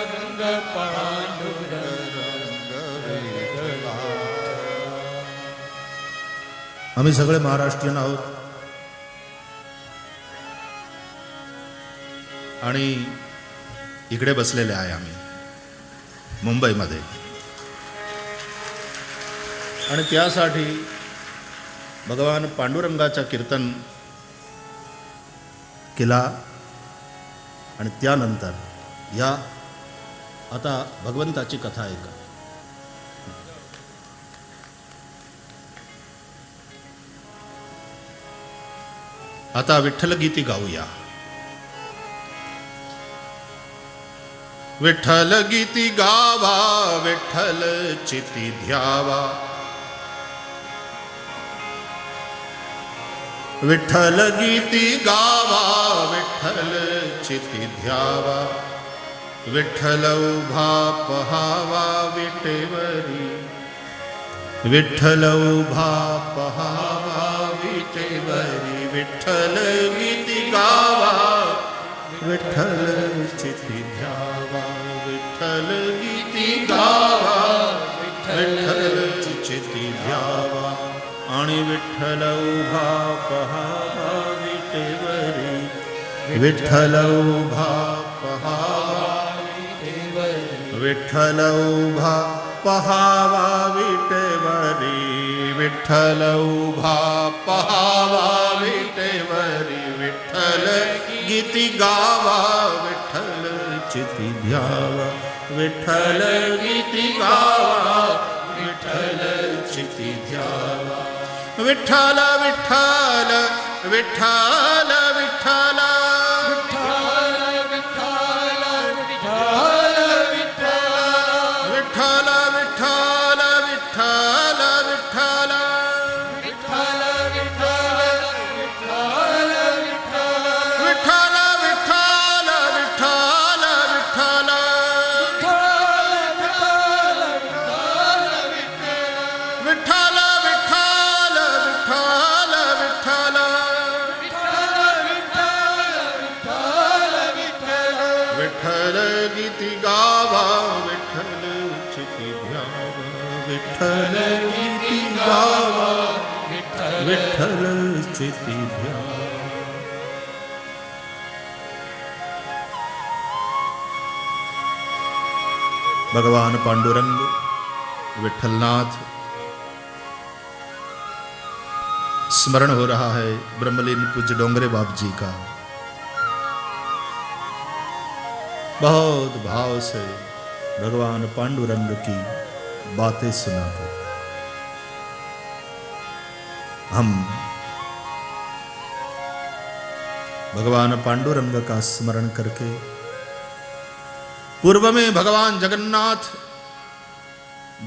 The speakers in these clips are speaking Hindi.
रंग पांडुरंग विठला। आम्ही सगळे महाराष्ट्रीयन आहोत आणि इकडे बसलेले आहे आम्ही मुंबईमध्ये आणि त्यासाठी भगवान पांडुरंगाचा कीर्तन केला आणि त्यानंतर या आता भगवंताची कथा ऐका। आता विठ्ठल गीती गाऊया। विठ्ठल गीती गावा विठ्ठल चिती ध्यावा। विठ्ठल गीती गावा विठ्ठल चिती ध्यावा। विठ्ठल उभा पहावा विटेवरी। विठ्ठल उभा पहावा विटेवरी। विठ्ठल गीती गावा विठ्ठल चिती ध्यावा। विठ्ठल गीती गावा विठ्ठल चिती ध्यावा। आणि विठ्ठल उभा पहावा विटेवरी। विठ्ठल उभा पहावा विटेवरी। विठ्ठल उभा पहावा विटेवरी। विठ्ठल उभा पहावा विटेवरी। विठ्ठल गीती गावा विठ्ठल चिती ध्यावा। विठ्ठल गीती गावा विठ्ठल चिती ध्यावा। विठ्ठल विठ्ठल विठ्ठल विठ्ठल विठ्ठल गीती गावा विठ्ठल चिती ध्यावा। विठ्ठल गीती गावा विठ्ठल चिती ध्यावा। भगवान पांडुरंग विठ्ठलनाथ स्मरण हो रहा है ब्रह्मलीन पूज्य डोंगरे बाप जी का। बहुत भाव से भगवान पांडुरंग की बातें सुनाते हम भगवान पांडुरंग का स्मरण करके पूर्व में भगवान जगन्नाथ,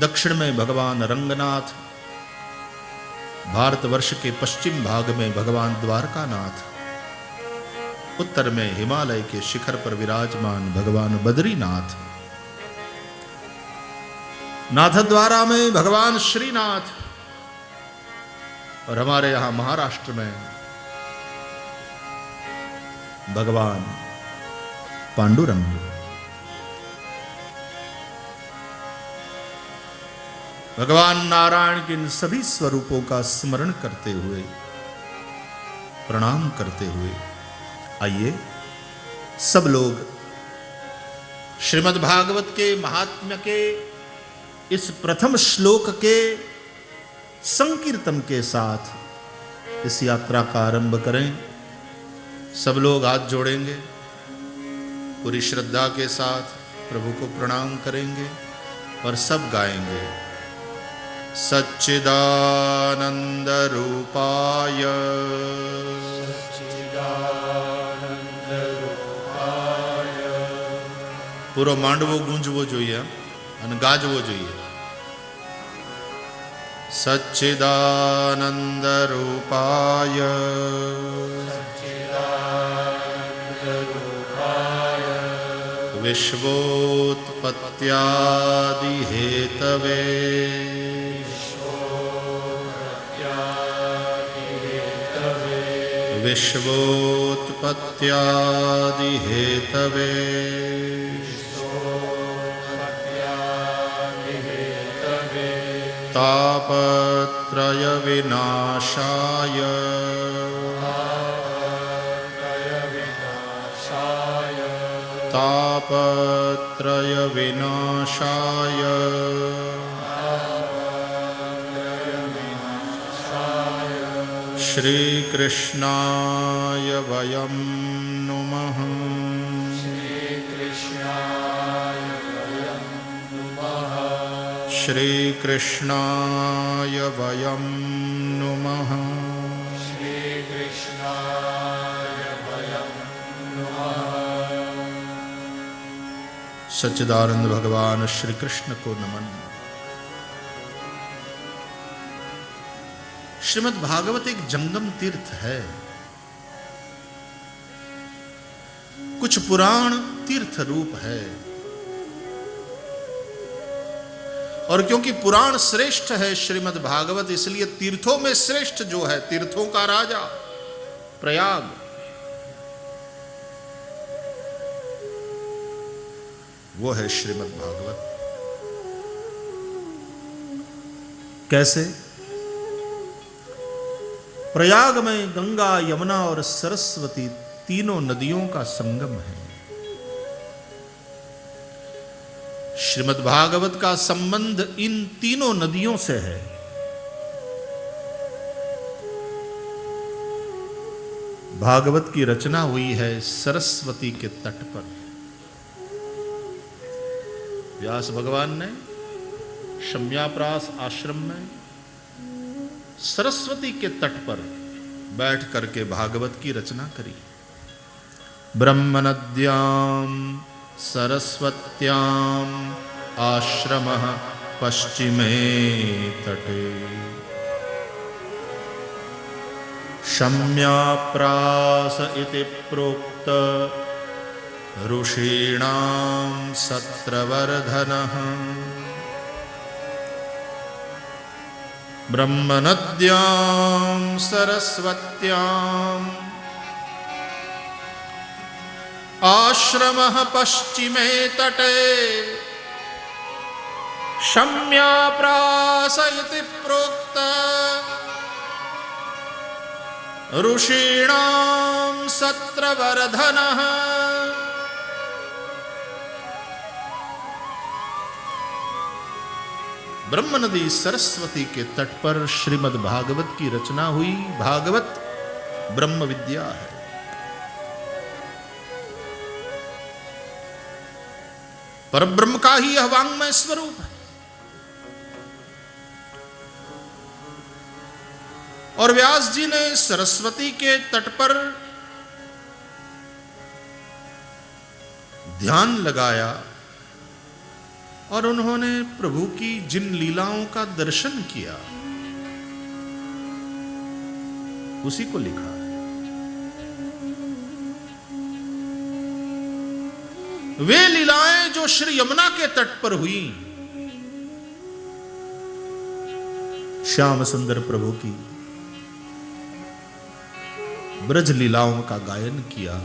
दक्षिण में भगवान रंगनाथ, भारतवर्ष के पश्चिम भाग में भगवान द्वारकानाथ, उत्तर में हिमालय के शिखर पर विराजमान भगवान बद्रीनाथ, नाथद्वारा में भगवान श्रीनाथ और हमारे यहां महाराष्ट्र में भगवान पांडुरंग। भगवान नारायण के इन सभी स्वरूपों का स्मरण करते हुए, प्रणाम करते हुए आइए सब लोग श्रीमद् भागवत के महात्म्य के इस प्रथम श्लोक के संकीर्तन के साथ इस यात्रा का आरंभ करें। सब लोग हाथ जोड़ेंगे, पूरी श्रद्धा के साथ प्रभु को प्रणाम करेंगे और सब गाएंगे। सच्चिदानंद रूपाय पूरो मांडवो गूंजवो જોઈએ અને ગાજવો જોઈએ। सच्चिदानंद रूपाय विश्वोत्पत्त्यादि हेतवे विश्वोत्पत्त्यादि हेतवे तापत्रय विनाशाय तापत्रय विनाशाय श्री कृष्णाय वयं नुमः। श्री कृष्णाय वयं नुमः। सच्चिदानंद भगवान श्री कृष्ण को नमन। श्रीमद् भागवत एक जंगम तीर्थ है। कुछ पुराण तीर्थ रूप है, और क्योंकि पुराण श्रेष्ठ है श्रीमद् भागवत, इसलिए तीर्थों में श्रेष्ठ जो है, तीर्थों का राजा प्रयाग, वो है श्रीमद् भागवत। कैसे? प्रयाग में गंगा, यमुना और सरस्वती तीनों नदियों का संगम है। श्रीमद् भागवत का संबंध इन तीनों नदियों से है। भागवत की रचना हुई है सरस्वती के तट पर। व्यास भगवान ने शम्याप्रास आश्रम में सरस्वती के तट पर बैठ करके भागवत की रचना करी। ब्रह्म नद्याम सरस्वत्याम आश्रमः पश्चिमे तटे शम्याप्रास इति प्रोक्त ऋषीणां सत्रवर्धनः। ब्रह्मनद्यां सरस्वत्याम् आश्रमः पश्चिमे तटे शम्याप्रास इति प्रोक्त ऋषीणां सत्रवर्धनः। ब्रह्म नदी सरस्वती के तट पर श्रीमद् भागवत की रचना हुई। भागवत ब्रह्म विद्या है। परब्रह्म का ही यह वांग्मय स्वरूप है। और व्यास जी ने सरस्वती के तट पर ध्यान लगाया और उन्होंने प्रभु की जिन लीलाओं का दर्शन किया उसी को लिखा है। वे लीलाएं जो श्री यमुना के तट पर हुई, श्याम सुंदर प्रभु की ब्रज लीलाओं का गायन किया।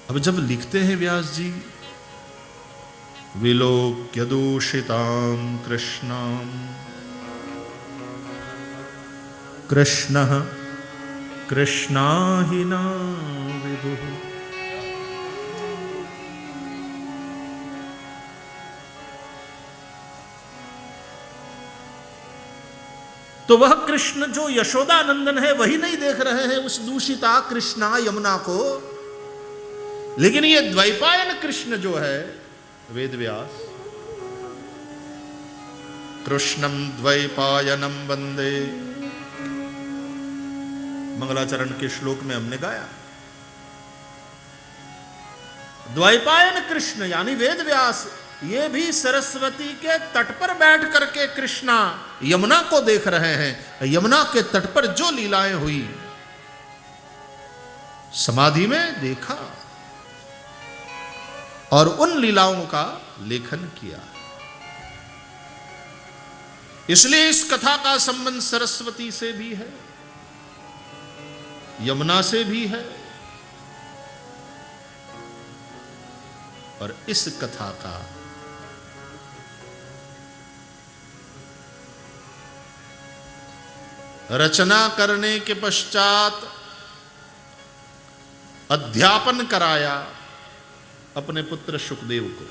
अब जब लिखते हैं व्यास जी, विलोक्य दूषितां कृष्णां कृष्णः कृष्णाहिना विभुः। तो वह कृष्ण जो यशोदानंदन है वही नहीं देख रहे हैं उस दूषिता कृष्णा यमुना को, लेकिन ये द्वैपायन कृष्ण जो है वेद व्यास, कृष्णम द्वैपायनम वंदे, मंगलाचरण के श्लोक में हमने गाया। द्वैपायन कृष्ण यानी वेद व्यास ये भी सरस्वती के तट पर बैठ करके कृष्णा यमुना को देख रहे हैं। यमुना के तट पर जो लीलाएं हुई समाधि में देखा और उन लीलाओं का लेखन किया। इसलिए इस कथा का संबंध सरस्वती से भी है। यमुना से भी है। और इस कथा का रचना करने के पश्चात अध्यापन कराया अपने पुत्र शुकदेव को।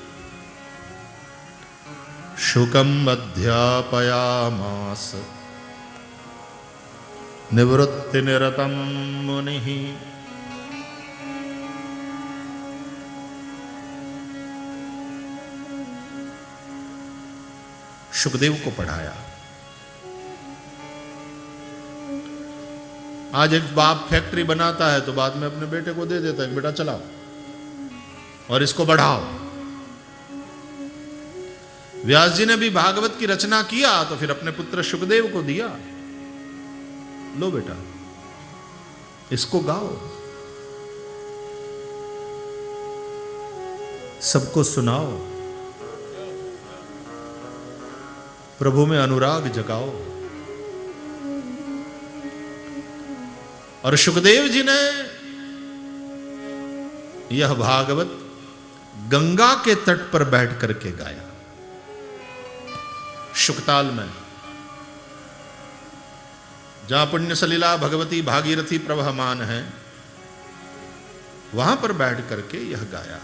शुकम अध्यापयामास निवृत्ति निरतम मुनिः। शुकदेव को पढ़ाया। आज एक बाप फैक्ट्री बनाता है तो बाद में अपने बेटे को दे देता है, बेटा चलाओ और इसको बढ़ाओ। व्यास जी ने भी भागवत की रचना किया तो फिर अपने पुत्र शुकदेव को दिया, लो बेटा इसको गाओ, सबको सुनाओ, प्रभु में अनुराग जगाओ। और शुकदेव जी ने यह भागवत गंगा के तट पर बैठ करके गाया। शुकताल में जहां पुण्य सलिला भगवती भागीरथी प्रवहमान है, वहां पर बैठ करके यह गाया।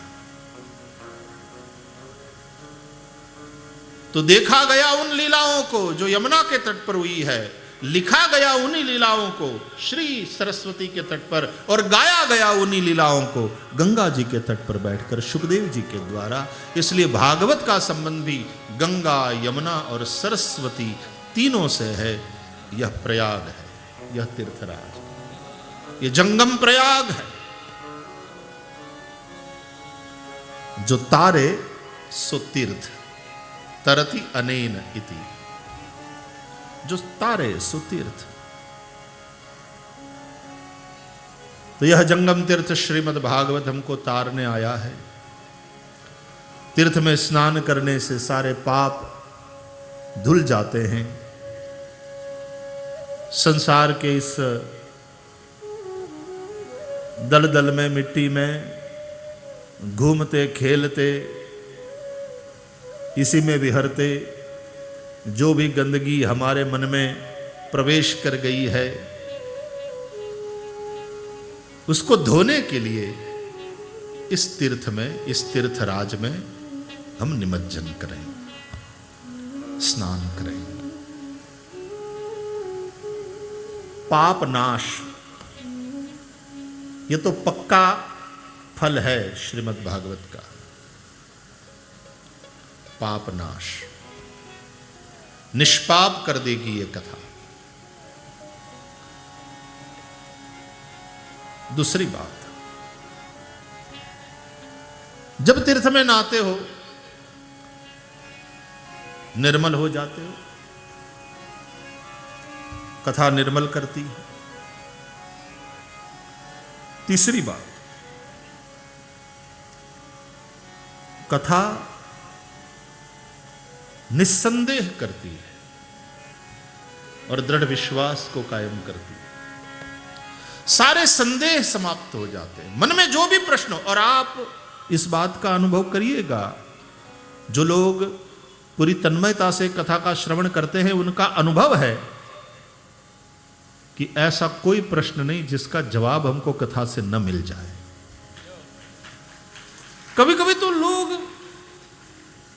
तो देखा गया उन लीलाओं को जो यमुना के तट पर हुई है, लिखा गया उन्हीं लीलाओं को श्री सरस्वती के तट पर, और गाया गया उन्हीं लीलाओं को गंगा जी के तट पर बैठकर शुकदेव जी के द्वारा। इसलिए भागवत का संबंध भी गंगा, यमुना और सरस्वती तीनों से है। यह प्रयाग है, यह तीर्थराज, यह जंगम प्रयाग है। जो तारे सो तीर्थ, तरति अनेन इति, जो तारे सो तीर्थ। तो यह जंगम तीर्थ श्रीमद् भागवत हमको तारने आया है। तीर्थ में स्नान करने से सारे पाप धुल जाते हैं। संसार के इस दलदल में, मिट्टी में घूमते खेलते, इसी में विहरते जो भी गंदगी हमारे मन में प्रवेश कर गई है, उसको धोने के लिए इस तीर्थ में, इस तीर्थराज में हम निमज्जन करें, स्नान करें। पाप नाश, ये तो पक्का फल है श्रीमद् भागवत का। पाप नाश, निष्पाप कर देगी ये कथा। दूसरी बात, जब तीर्थ में नहाते हो निर्मल हो जाते हो, कथा निर्मल करती है। तीसरी बात, कथा निस्संदेह करती है और दृढ़ विश्वास को कायम करती है। सारे संदेह समाप्त हो जाते हैं, मन में जो भी प्रश्न हो। और आप इस बात का अनुभव करिएगा, जो लोग पूरी तन्मयता से कथा का श्रवण करते हैं, उनका अनुभव है कि ऐसा कोई प्रश्न नहीं जिसका जवाब हमको कथा से न मिल जाए। कभी कभी तो लोग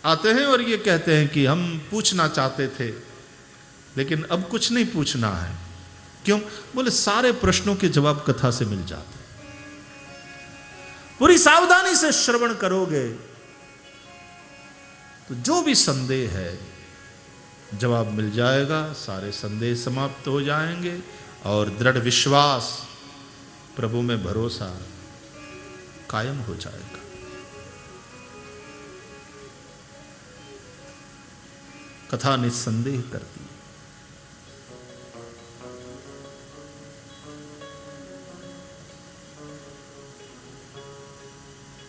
आते हैं और ये कहते हैं कि हम पूछना चाहते थे लेकिन अब कुछ नहीं पूछना है। क्यों? बोले सारे प्रश्नों के जवाब कथा से मिल जाते। पूरी सावधानी से श्रवण करोगे तो जो भी संदेह है जवाब मिल जाएगा, सारे संदेह समाप्त हो जाएंगे और दृढ़ विश्वास, प्रभु में भरोसा कायम हो जाएगा। कथा निस्संदेह करती है।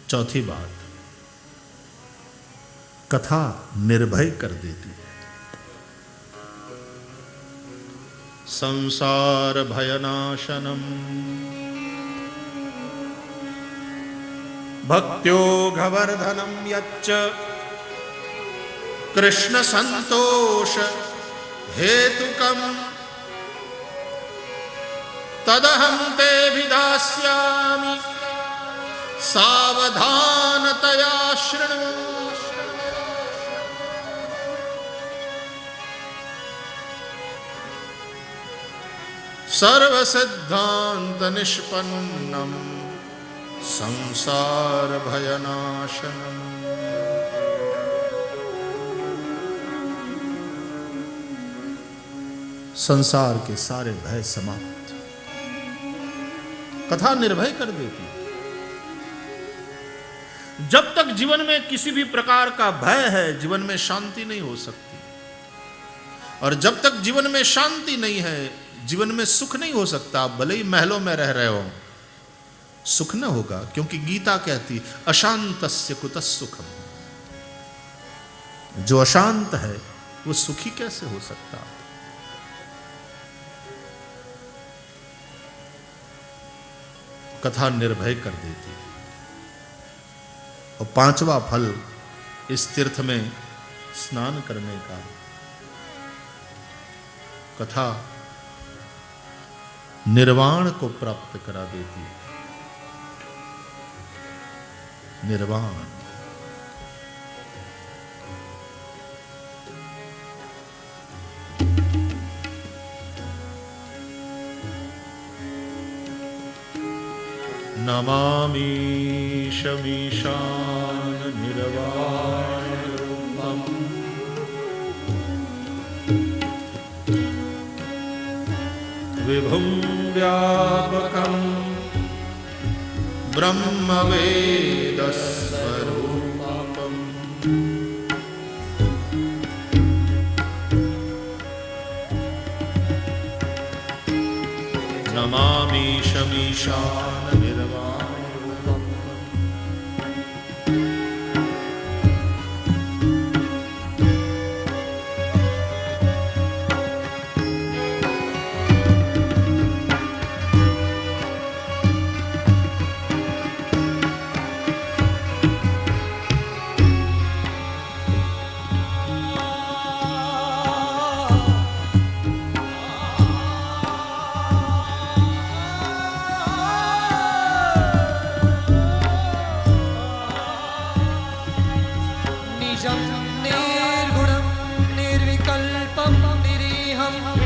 चौथी बात, कथा निर्भय कर देती है। संसार भयनाशनम भक्त्योघवर्धनं यच्च कृष्ण संतोष हेतुकम् तदहं ते विधास्यामि सावधानतया शृणु। सर्वसिद्धांत निष्पन्नं संसार भयनाशनम्। संसार के सारे भय समाप्त, कथा निर्भय कर देती है। जब तक जीवन में किसी भी प्रकार का भय है, जीवन में शांति नहीं हो सकती, और जब तक जीवन में शांति नहीं है, जीवन में सुख नहीं हो सकता। आप भले ही महलों में रह रहे हो, सुख न होगा, क्योंकि गीता कहती अशांतस्य कुतः सुखम। जो अशांत है वो सुखी कैसे हो सकता। कथा निर्भय कर देती है। और पांचवा फल इस तीर्थ में स्नान करने का, कथा निर्वाण को प्राप्त करा देती है। निर्वाण, नमामि शमीशान निर्वाणरूपम् विभुं व्यापकं ब्रह्मवेदस्वरूपम् नमामि शमीशान निर्वाणरूपम्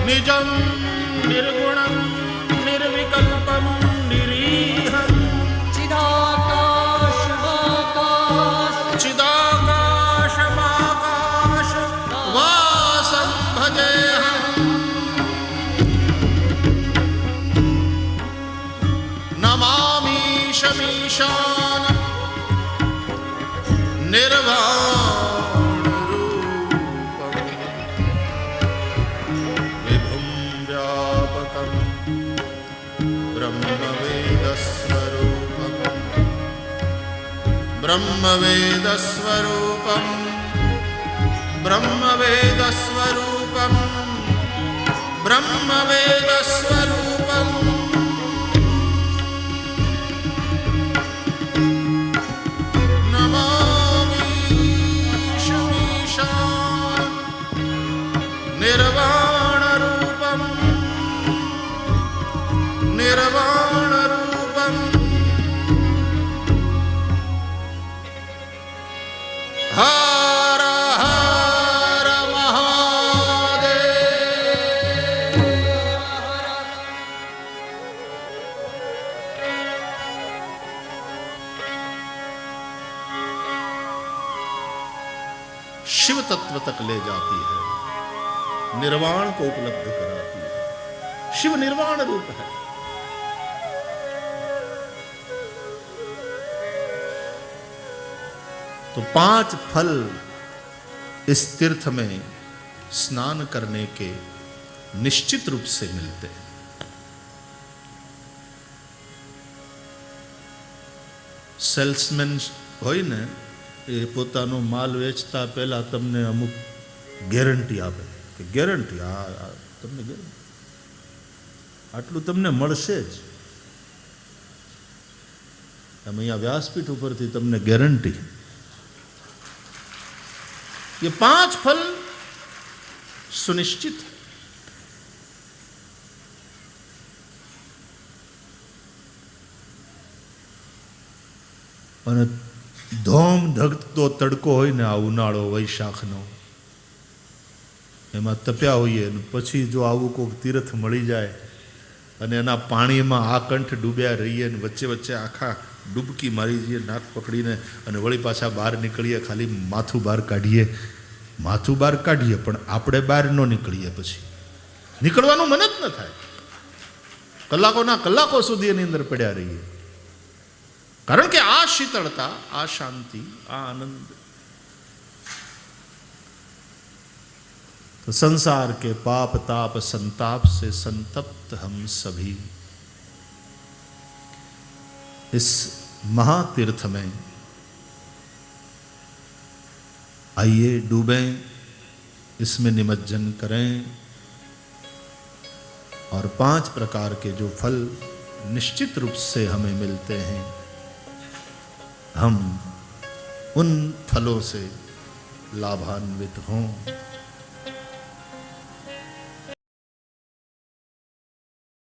निजं निर्गुणं निर्विकल्पं निरीहं चिदाकाशमाकाश वासं भजेऽहं। नमामि शमीशान निर्वाण ब्रह्मवेदस्वरूपम् ब्रह्मवेदस्वरूपम् ब्रह्मवेदस्वरूपम् नमामि शमीशान निर्वाणरूपम् निर्वाणरूपम् हर हर महादेव। शिव तत्व तक ले जाती है, निर्वाण को उपलब्ध कराती है। शिव निर्वाण रूप है। तो 5 फल इस तीर्थ में स्नान करने के निश्चित रूप से मिलते हैं। सेल्समेन હોય ને એ પોતાનો માલ વેચતા પહેલા તમને અમુક ગેરંટી આપે કે ગેરંટી તમને ગેરંટી આટલું તમને મળશે જ, એમ અહીંયા વ્યાસપીઠ ઉપરથી તમને ગેરંટી, ये 5 फल सुनिश्चित है। અને ધોમ ધગતો તડકો હોય ને, આ ઉનાળો વૈશાખનો, એમાં તપ્યા હોઈએ ને પછી જો આવું કોઈક તીર્થ મળી જાય અને એના પાણીમાં આ કંઠ ડૂબ્યા રહીએ ને વચ્ચે વચ્ચે આખા ડૂબકી મારી જઈએ નાક પકડીને અને વળી પાછા બહાર નીકળીએ, ખાલી માથું બહાર કાઢીએ, પણ આપણે બહાર ન નીકળીએ, પછી નીકળવાનું મન જ ન થાય, કલાકોના કલાકો સુધી એની અંદર પડ્યા રહીએ, કારણ કે આ શીતળતા, આ શાંતિ, આ આનંદ, तो संसार के पाप ताप संताप से संतप्त हम सभी इस महातीर्थ में आइए, डूबें, इसमें निमज्जन करें और 5 प्रकार के जो फल निश्चित रूप से हमें मिलते हैं, हम उन फलों से लाभान्वित हों।